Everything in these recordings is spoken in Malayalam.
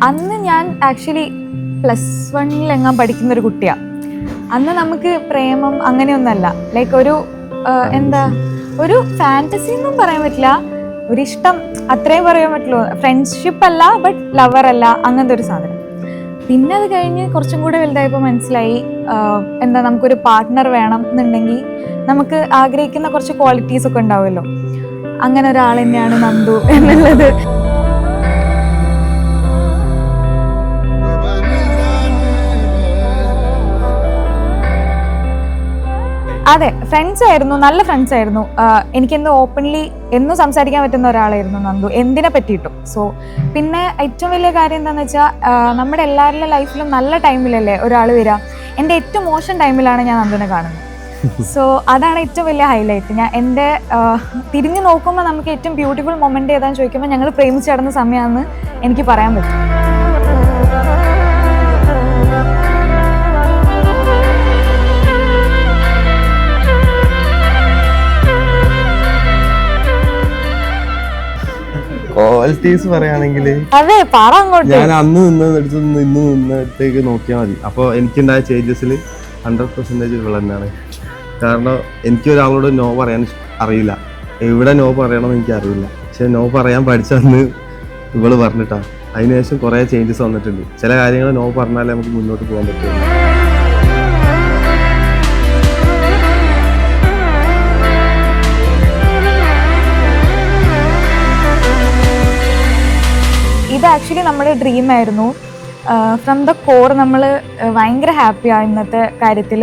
അന്ന് ഞാൻ ആക്ച്വലി +1 എങ്ങാൻ പഠിക്കുന്നൊരു കുട്ടിയാണ്. അന്ന് നമുക്ക് പ്രേമം അങ്ങനെയൊന്നല്ല, ലൈക്ക് ഒരു എന്താ ഒരു ഫാൻറ്റസി എന്നും പറയാൻ പറ്റില്ല, ഒരിഷ്ടം അത്രയും പറയാൻ പറ്റുള്ളൂ. ഫ്രണ്ട്ഷിപ്പ് അല്ല, ബട്ട് ലവർ അല്ല, അങ്ങനത്തെ ഒരു സാധനം. പിന്നെ അത് കഴിഞ്ഞ് കുറച്ചും കൂടെ വലുതായപ്പോൾ മനസ്സിലായി എന്താ നമുക്കൊരു പാർട്ട്ണർ വേണം എന്നുണ്ടെങ്കിൽ നമുക്ക് ആഗ്രഹിക്കുന്ന കുറച്ച് ക്വാളിറ്റീസ് ഒക്കെ ഉണ്ടാവുമല്ലോ. അങ്ങനെ ഒരാൾ തന്നെയാണ് നന്ദു എന്നുള്ളത്. അതെ, ഫ്രണ്ട്സ് ആയിരുന്നു, നല്ല ഫ്രണ്ട്സ് ആയിരുന്നു. എനിക്കെന്തോ ഓപ്പൺലി എന്നും സംസാരിക്കാൻ പറ്റുന്ന ഒരാളായിരുന്നു നന്ദു, എന്തിനെ പറ്റിയിട്ടും. സോ പിന്നെ ഏറ്റവും വലിയ കാര്യം എന്താണെന്ന് വെച്ചാൽ, നമ്മുടെ എല്ലാവരുടെ ലൈഫിലും നല്ല ടൈമിലല്ലേ ഒരാൾ വരിക. എൻ്റെ ഏറ്റവും മോശം ടൈമിലാണ് ഞാൻ നന്ദുവിനെ കാണുന്നത്. സോ അതാണ് ഏറ്റവും വലിയ ഹൈലൈറ്റ്. ഞാൻ എൻ്റെ തിരിഞ്ഞു നോക്കുമ്പോൾ നമുക്ക് ഏറ്റവും ബ്യൂട്ടിഫുൾ മൊമെൻ്റ് ഏതാണെന്ന് ചോദിക്കുമ്പോൾ ഞങ്ങൾ പ്രേമിച്ച് നടന്ന സമയമാണെന്ന് എനിക്ക് പറയാൻ പറ്റും. ക്വാളിറ്റീസ് പറയുകയാണെങ്കിൽ ഞാൻ അന്ന് നിന്നെടുത്ത് ഇന്ന് നിന്നിടത്തേക്ക് നോക്കിയാൽ മതി. അപ്പോൾ എനിക്കുണ്ടായ ചേഞ്ചസിൽ 100% ഇവൾ തന്നെയാണ്. കാരണം എനിക്ക് ഒരാളോട് നോ പറയാൻ അറിയില്ല, എവിടെ നോ പറയണമെന്ന് എനിക്ക് അറിയില്ല. പക്ഷെ നോ പറയാൻ പഠിച്ചന്ന് ഇവള് പറഞ്ഞിട്ടാണ്. അതിനുശേഷം കുറേ ചേഞ്ചസ് വന്നിട്ടുണ്ട്. ചില കാര്യങ്ങൾ നോ പറഞ്ഞാലേ നമുക്ക് മുന്നോട്ട് പോകാൻ പറ്റുള്ളൂ. ഇത് ആക്ച്വലി നമ്മുടെ ഡ്രീം ആയിരുന്നു. ഫ്രം ദ കോർ നമ്മൾ ഭയങ്കര ഹാപ്പിയാണ് ഇന്നത്തെ കാര്യത്തിൽ.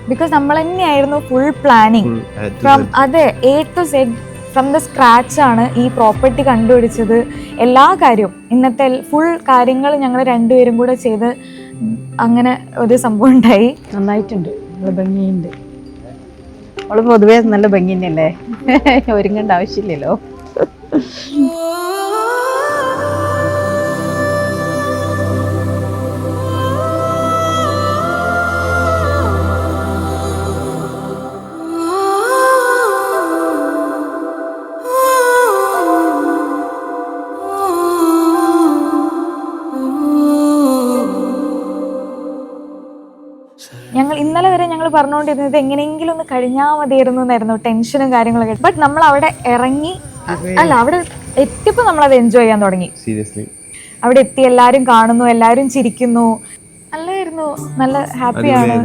ബിക്കോസ് നമ്മൾ തന്നെയായിരുന്നു full planning from A to Z, from the scratch ആണ് ഈ പ്രോപ്പർട്ടി കണ്ടുപിടിച്ചത്. എല്ലാ കാര്യവും ഇന്നത്തെ ഫുൾ കാര്യങ്ങൾ ഞങ്ങൾ രണ്ടുപേരും കൂടെ ചെയ്ത് അങ്ങനെ ഒരു സംഭവം ഉണ്ടായി. നന്നായിട്ടുണ്ട്, നല്ല ഭംഗിയുണ്ട്. അവള് പൊതുവേ നല്ല ഭംഗി തന്നെയല്ലേ, ഒരുങ്ങേണ്ട ആവശ്യമില്ലല്ലോ. ഞങ്ങൾ ഇന്നലെ വരെ ഞങ്ങൾ പറഞ്ഞുകൊണ്ടിരുന്നത് എങ്ങനെയെങ്കിലും ഒന്ന് കഴിഞ്ഞാൽ മതിയായിരുന്നു എന്നായിരുന്നു, ടെൻഷനും കാര്യങ്ങളൊക്കെ. ബട്ട് നമ്മൾ അവിടെ ഇറങ്ങി, അല്ല അവിടെ എത്തിയപ്പോൾ നമ്മളത് എൻജോയ് ചെയ്യാൻ തുടങ്ങി. സീരിയസ്ലി അവിടെ എത്തി, എല്ലാവരും കാണുന്നു, എല്ലാവരും ചിരിക്കുന്നു, നല്ലായിരുന്നു, നല്ല ഹാപ്പിയാണ്.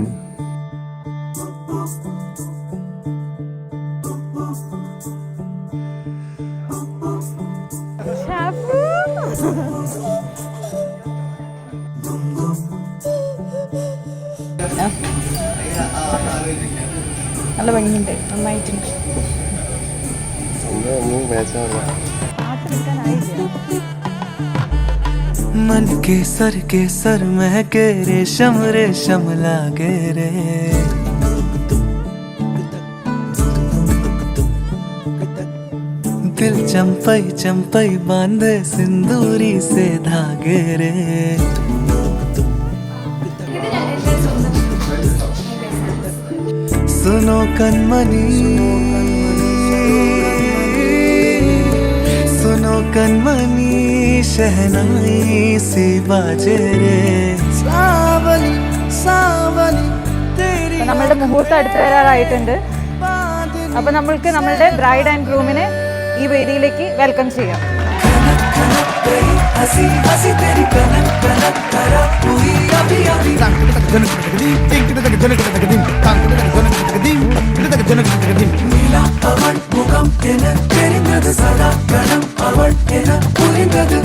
നല്ല ഭംഗിയുണ്ട്, നന്നായിട്ടുണ്ട്. मन के सर महके रेशम लागे रे, दिल चंपई बांधे सिंदूरी से धागे रे. सुनो कनमनी शहनाई सी बाजे रे, सावली सावली तेरी. നമ്മളുടെ മുഹൂർത്തം അടുത്ത് വരാറായിട്ടുണ്ട്. അപ്പൊ നമ്മൾക്ക് നമ്മളുടെ ബ്രൈഡ് ആൻഡ് ഗ്രൂമിനെ ഈ വേദിയിലേക്ക് വെൽക്കം ചെയ്യാം. हसी हसी तेरी कनक कनक करा हुई अभी अभी. नीला पवन मुഖം എന തെരിഞ്ഞത് സദാ കണം അവൾ എന പുരിഞ്ഞത്.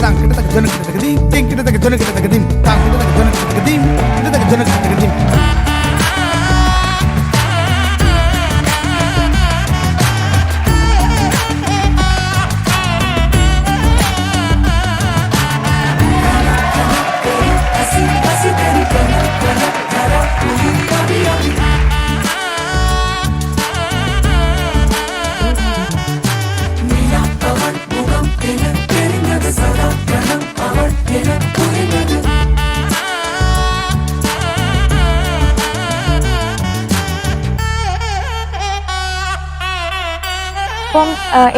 ഇപ്പം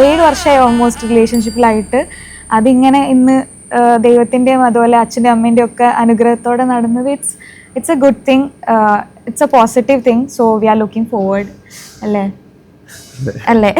7 വർഷമായി ഓൾമോസ്റ്റ് റിലേഷൻഷിപ്പിലായിട്ട്. അതിങ്ങനെ ഇന്ന് ദൈവത്തിൻ്റെയും അതുപോലെ അച്ഛൻ്റെ അമ്മേൻ്റെ ഒക്കെ അനുഗ്രഹത്തോടെ നടന്നത് it's A good thing, it's A positive thing. So we are looking forward അല്ലേ?